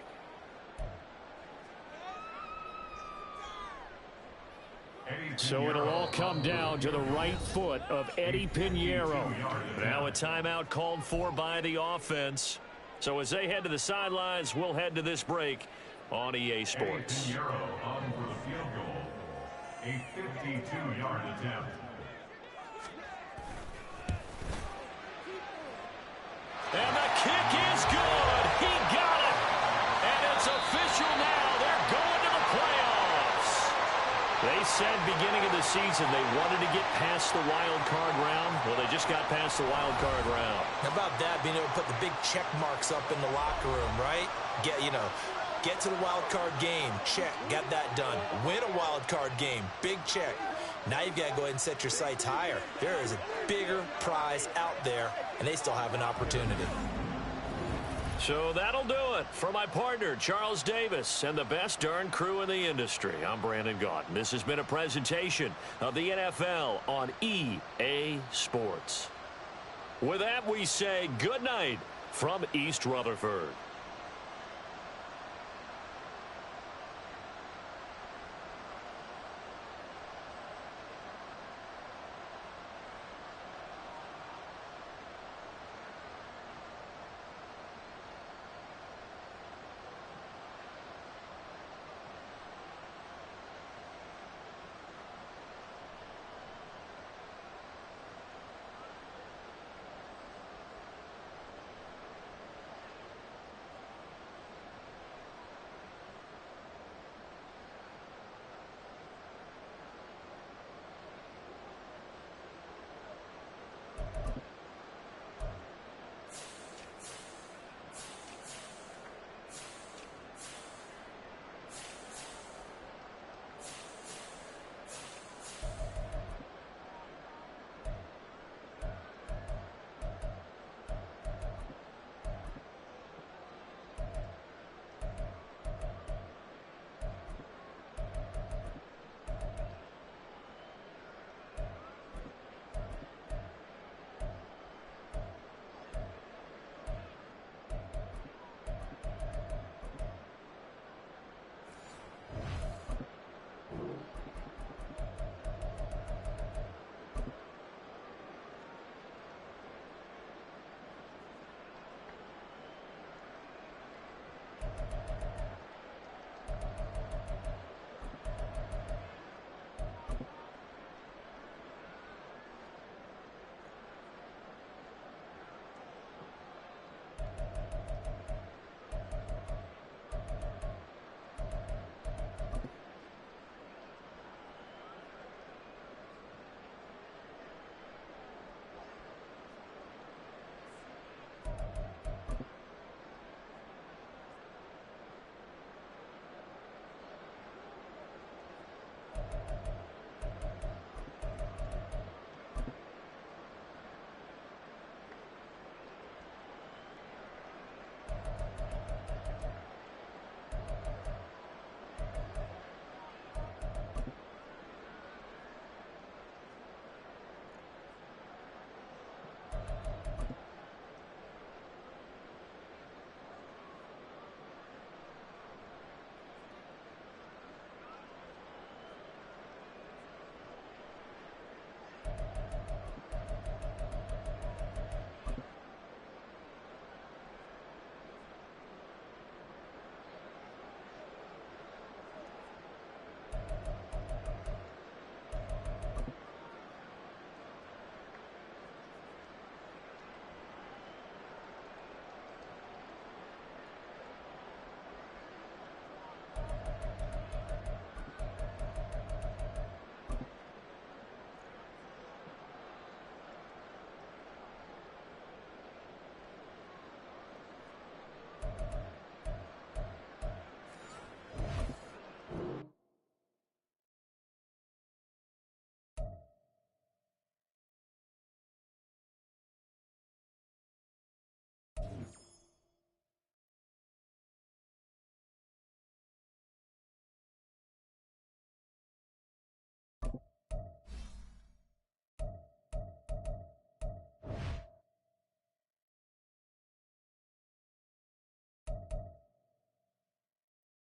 So it'll all come down to the right foot of Eddie Pinheiro. Now a timeout called for by the offense. So as they head to the sidelines, we'll head to this break on EA Sports. Pinheiro on for the field goal. A 52-yard attempt. And the kick is good. He got it. And it's official now. They're going to the playoffs. They said beginning of the season they wanted to get past the wild card round. Well, they just got past the wild card round. How about that, being able to put the big check marks up in the locker room, right? Get to the wild card game. Check. Got that done. Win a wild card game. Big check. Now you've got to go ahead and set your sights higher. There is a bigger prize out there, and they still have an opportunity. So that'll do it for my partner, Charles Davis, and the best darn crew in the industry. I'm Brandon Gaudin. This has been a presentation of the NFL on EA Sports. With that, we say good night from East Rutherford.